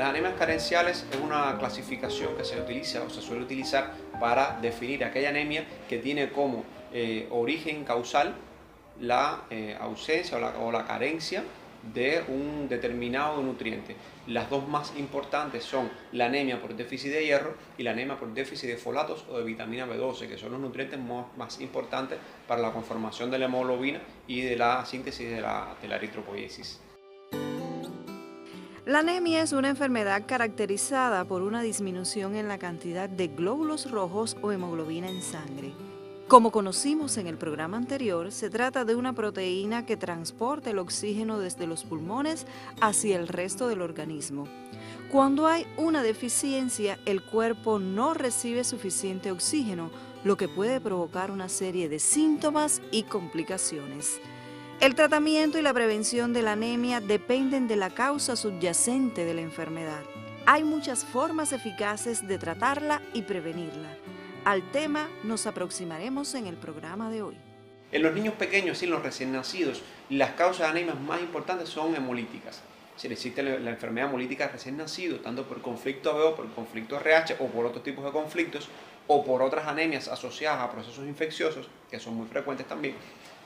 Las anemias carenciales es una clasificación que se utiliza o se suele utilizar para definir aquella anemia que tiene como origen causal la ausencia o la carencia de un determinado nutriente. Las dos más importantes son la anemia por déficit de hierro y la anemia por déficit de folatos o de vitamina B12, que son los nutrientes más importantes para la conformación de la hemoglobina y de la síntesis de la eritropoiesis. La anemia es una enfermedad caracterizada por una disminución en la cantidad de glóbulos rojos o hemoglobina en sangre. Como conocimos en el programa anterior, se trata de una proteína que transporta el oxígeno desde los pulmones hacia el resto del organismo. Cuando hay una deficiencia, el cuerpo no recibe suficiente oxígeno, lo que puede provocar una serie de síntomas y complicaciones. El tratamiento y la prevención de la anemia dependen de la causa subyacente de la enfermedad. Hay muchas formas eficaces de tratarla y prevenirla. Al tema nos aproximaremos en el programa de hoy. En los niños pequeños y en los recién nacidos, las causas de anemias más importantes son hemolíticas. Si existe la enfermedad hemolítica recién nacido, tanto por conflicto ABO, por conflicto RH o por otros tipos de conflictos, o por otras anemias asociadas a procesos infecciosos, que son muy frecuentes también.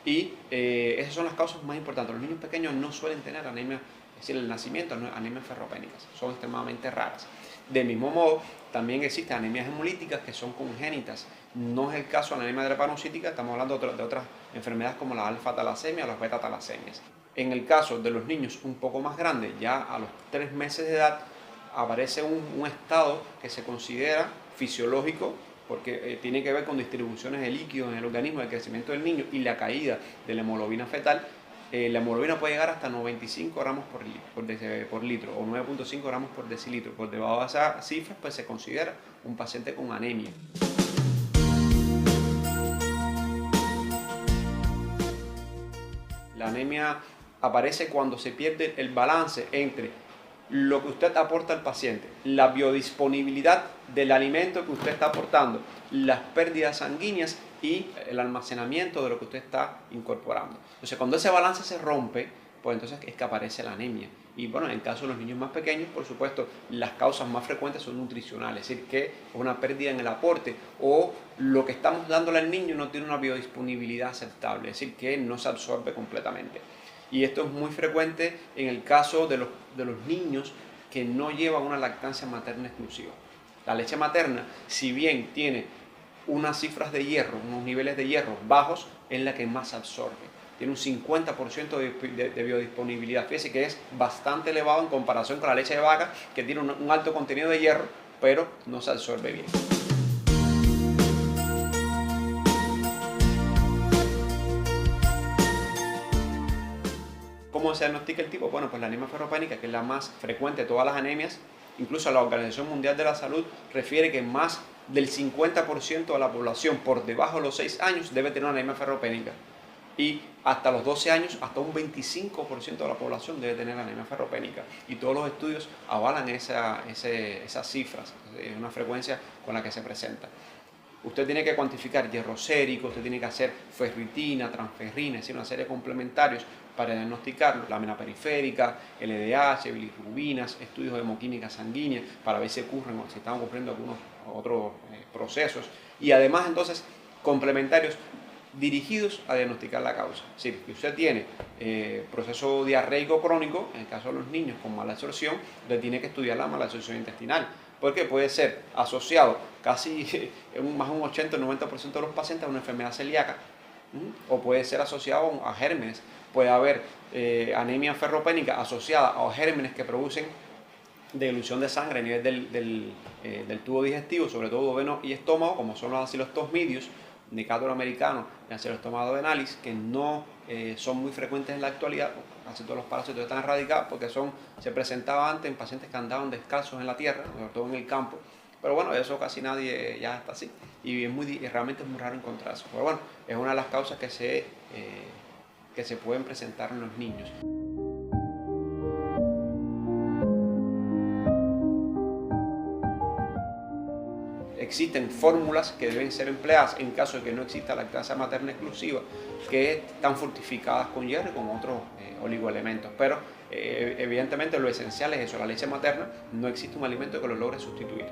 Y esas son las causas más importantes. Los niños pequeños no suelen tener anemia, es decir, el nacimiento, no, anemias ferropénicas, son extremadamente raras. Del mismo modo, también existen anemias hemolíticas que son congénitas. No es el caso de la anemia drepanocítica, estamos hablando de otras enfermedades como la alfa-talasemia o las beta-talasemias. En el caso de los niños un poco más grandes, ya a los 3 meses de edad, aparece un estado que se considera fisiológico porque tiene que ver con distribuciones de líquidos en el organismo, el crecimiento del niño y la caída de la hemoglobina fetal. La hemoglobina puede llegar hasta 95 gramos por litro o 9.5 gramos por decilitro. Por debajo de esas cifras, pues se considera un paciente con anemia. La anemia aparece cuando se pierde el balance entre lo que usted aporta al paciente, la biodisponibilidad del alimento que usted está aportando, las pérdidas sanguíneas y el almacenamiento de lo que usted está incorporando. Entonces, cuando ese balance se rompe, pues entonces es que aparece la anemia. Y bueno, en el caso de los niños más pequeños, por supuesto, las causas más frecuentes son nutricionales, es decir, que es una pérdida en el aporte o lo que estamos dándole al niño no tiene una biodisponibilidad aceptable, es decir, que no se absorbe completamente. Y esto es muy frecuente en el caso de los niños que no llevan una lactancia materna exclusiva. La leche materna, si bien tiene unas cifras de hierro, unos niveles de hierro bajos, es la que más absorbe. Tiene un 50% de biodisponibilidad. Fíjese que es bastante elevado en comparación con la leche de vaca, que tiene un alto contenido de hierro, pero no se absorbe bien. ¿Cómo se diagnostica el tipo? Bueno, pues la anemia ferropénica, que es la más frecuente de todas las anemias, incluso la Organización Mundial de la Salud refiere que más del 50% de la población por debajo de los 6 años debe tener una anemia ferropénica. Y hasta los 12 años, hasta un 25% de la población debe tener anemia ferropénica. Y todos los estudios avalan esas cifras, es una frecuencia con la que se presenta. Usted tiene que cuantificar hierro sérico, usted tiene que hacer ferritina, transferrina, es decir, una serie de complementarios para diagnosticarlo, lámina periférica, LDH, bilirrubinas, estudios de hemoquímica sanguínea para ver si ocurren o si están ocurriendo algunos otros procesos. Y además, entonces, complementarios dirigidos a diagnosticar la causa. Es decir, que usted tiene proceso diarreico crónico, en el caso de los niños con mala absorción, usted tiene que estudiar la mala absorción intestinal, porque puede ser asociado casi más de un 80 o 90% de los pacientes a una enfermedad celíaca, o puede ser asociado a gérmenes. Puede haber anemia ferropénica asociada a gérmenes que producen dilución de sangre a nivel del tubo digestivo, sobre todo duodeno y estómago, como son los acilostomídeos, Nicatro americano y acilostomado venalis, que no son muy frecuentes en la actualidad. Casi todos los parásitos están erradicados porque se presentaba antes en pacientes que andaban descalzos en la tierra, sobre todo en el campo. Pero bueno, eso casi nadie ya está así. Y realmente es muy raro encontrarse. Pero bueno, es una de las causas que se pueden presentar en los niños. existen fórmulas que deben ser empleadas en caso de que no exista lactancia materna exclusiva, que están fortificadas con hierro y con otros oligoelementos. Pero evidentemente lo esencial es eso, la leche materna. No existe un alimento que lo logre sustituir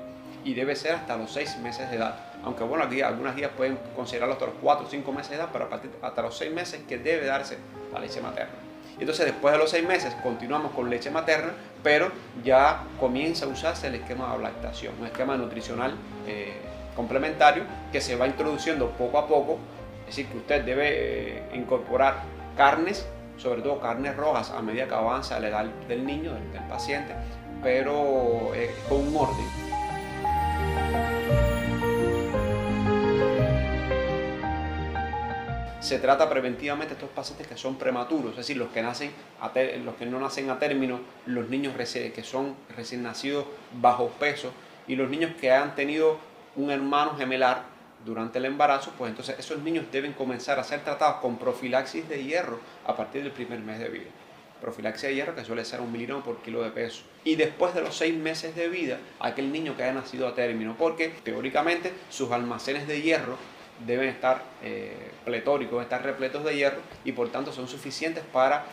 y debe ser hasta los 6 meses de edad. Aunque bueno, aquí algunas guías pueden considerarlo hasta los 4 o 5 meses de edad, pero hasta los 6 meses que debe darse la leche materna. Entonces después de los 6 meses continuamos con leche materna, pero ya comienza a usarse el esquema de lactación, un esquema nutricional complementario que se va introduciendo poco a poco. Es decir, que usted debe incorporar carnes, sobre todo carnes rojas, a medida que avanza la edad del niño, del paciente, pero con un orden. Se trata preventivamente a estos pacientes que son prematuros, es decir, los que no nacen a término, los niños que son recién nacidos bajo peso y los niños que han tenido un hermano gemelar durante el embarazo. Pues entonces esos niños deben comenzar a ser tratados con profilaxis de hierro a partir del primer mes de vida. Profilaxis de hierro que suele ser 1 miligramo por kilo de peso. Y después de los 6 meses de vida, aquel niño que haya nacido a término, porque teóricamente sus almacenes de hierro deben estar pletóricos, deben estar repletos de hierro y por tanto son suficientes para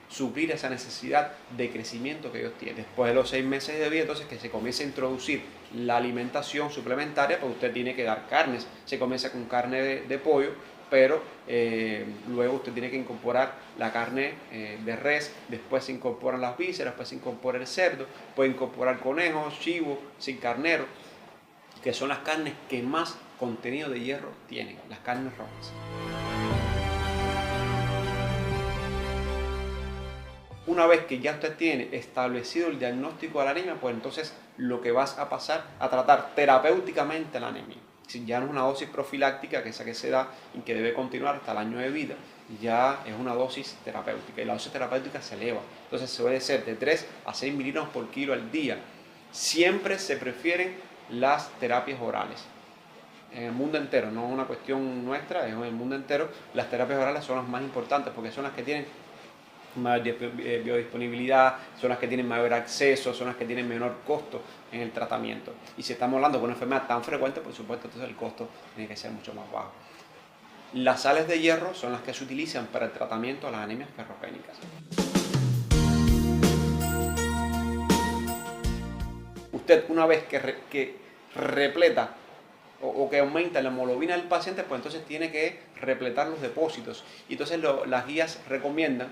suplir esa necesidad de crecimiento que ellos tienen. Después de los 6 meses de vida, entonces que se comience a introducir la alimentación suplementaria, pues usted tiene que dar carnes. Se comienza con carne de pollo, pero luego usted tiene que incorporar la carne de res, después se incorporan las vísceras, después se incorpora el cerdo, puede incorporar conejos, chivo, sin carnero, que son las carnes que más contenido de hierro tienen, las carnes rojas. Una vez que ya usted tiene establecido el diagnóstico de la anemia, pues entonces lo que vas a pasar a tratar terapéuticamente la anemia. Si ya no es una dosis profiláctica, que esa que se da y que debe continuar hasta el año de vida, ya es una dosis terapéutica y la dosis terapéutica se eleva. Entonces suele ser de 3 a 6 miligramos por kilo al día. Siempre se prefieren las terapias orales. En el mundo entero, no es una cuestión nuestra, es en el mundo entero, las terapias orales son las más importantes porque son las que tienen mayor biodisponibilidad, son las que tienen mayor acceso, son las que tienen menor costo en el tratamiento. Y si estamos hablando de una enfermedad tan frecuente, por supuesto, entonces el costo tiene que ser mucho más bajo. Las sales de hierro son las que se utilizan para el tratamiento de las anemias ferropénicas. Usted, una vez que repleta o que aumenta la hemoglobina del paciente, pues entonces tiene que repletar los depósitos. Y entonces las guías recomiendan,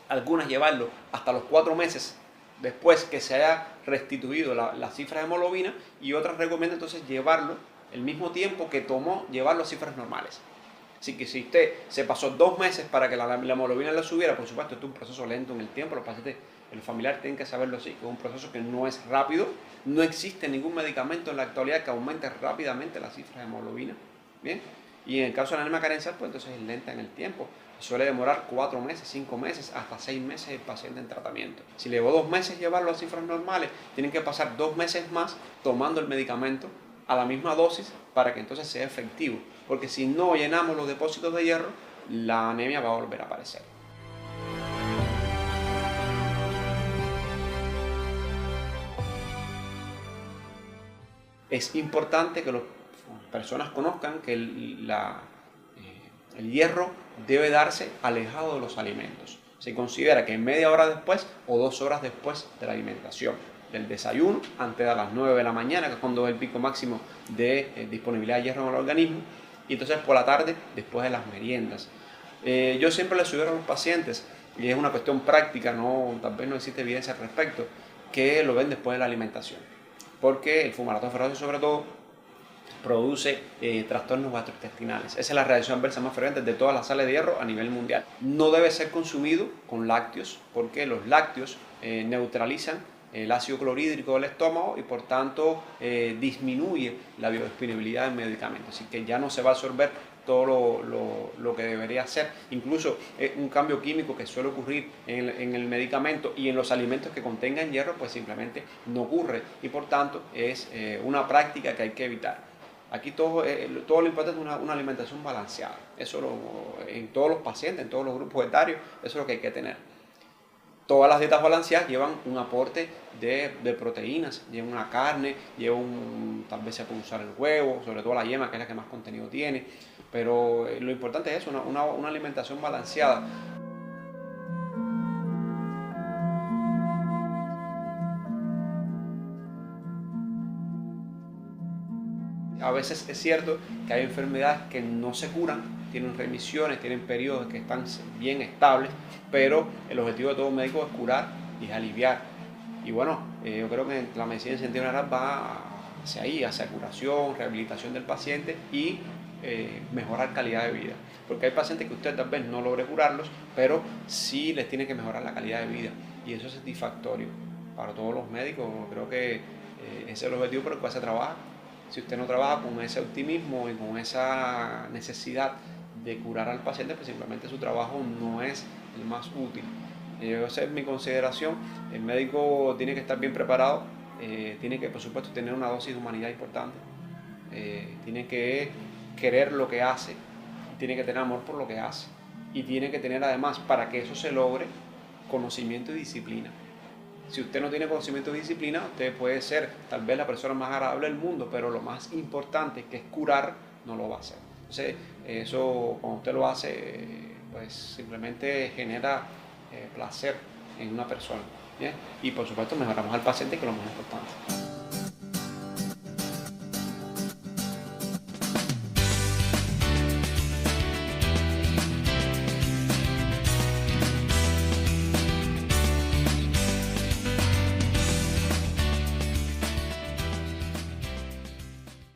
algunas llevarlo hasta los 4 meses después que se haya restituido la cifra de hemoglobina, y otras recomiendan entonces llevarlo el mismo tiempo que tomó llevarlo a cifras normales. Así que si usted se pasó 2 meses para que la hemoglobina le subiera, por supuesto, esto es un proceso lento en el tiempo, los pacientes, los familiares tienen que saberlo así, que es un proceso que no es rápido. No existe ningún medicamento en la actualidad que aumente rápidamente la cifra de hemoglobina. Bien, y en el caso de la anemia carencial, pues entonces es lenta en el tiempo. Suele demorar 4 meses, 5 meses, hasta 6 meses el paciente en tratamiento. Si le llevó 2 meses llevarlo a cifras normales, tienen que pasar 2 meses más tomando el medicamento a la misma dosis para que entonces sea efectivo. Porque si no llenamos los depósitos de hierro, la anemia va a volver a aparecer. Es importante que las personas conozcan que el hierro debe darse alejado de los alimentos. Se considera que media hora después o 2 horas después de la alimentación, del desayuno, antes de las 9 de la mañana, que es cuando es el pico máximo de disponibilidad de hierro en el organismo, y entonces por la tarde, después de las meriendas. Yo siempre les sugiero a los pacientes, y es una cuestión práctica, tal vez no existe evidencia al respecto, que lo ven después de la alimentación, porque el fumarato ferroso sobre todo produce trastornos gastrointestinales. Esa es la reacción adversa más frecuente de todas las sales de hierro a nivel mundial. No debe ser consumido con lácteos, porque los lácteos neutralizan el ácido clorhídrico del estómago y por tanto disminuye la biodisponibilidad del medicamento. Así que ya no se va a absorber todo lo que debería ser. Incluso un cambio químico que suele ocurrir en el medicamento y en los alimentos que contengan hierro, pues simplemente no ocurre y por tanto es una práctica que hay que evitar. Aquí todo lo importante es una alimentación balanceada. Eso en todos los pacientes, en todos los grupos etarios, eso es lo que hay que tener. Todas las dietas balanceadas llevan un aporte de proteínas, llevan una carne, tal vez se puede usar el huevo, sobre todo la yema, que es la que más contenido tiene, pero lo importante es eso, una alimentación balanceada. A veces es cierto que hay enfermedades que no se curan, tienen remisiones, tienen periodos que están bien estables, pero el objetivo de todo médico es curar y es aliviar. Y bueno, yo creo que la medicina en sentido general va hacia ahí, hacia curación, rehabilitación del paciente y mejorar calidad de vida. Porque hay pacientes que usted tal vez no logre curarlos, pero sí les tiene que mejorar la calidad de vida. Y eso es satisfactorio para todos los médicos. Creo que ese es el objetivo por el cual se trabaja. Si usted no trabaja con ese optimismo y con esa necesidad de curar al paciente, pues simplemente su trabajo no es el más útil. Esa es mi consideración. El médico tiene que estar bien preparado, tiene que, por supuesto, tener una dosis de humanidad importante, tiene que querer lo que hace, tiene que tener amor por lo que hace y tiene que tener además, para que eso se logre, conocimiento y disciplina. Si usted no tiene conocimiento y disciplina, usted puede ser tal vez la persona más agradable del mundo, pero lo más importante, que es curar, no lo va a hacer. Entonces, eso cuando usted lo hace, pues simplemente genera placer en una persona, ¿bien? Y por supuesto mejoramos al paciente, que es lo más importante.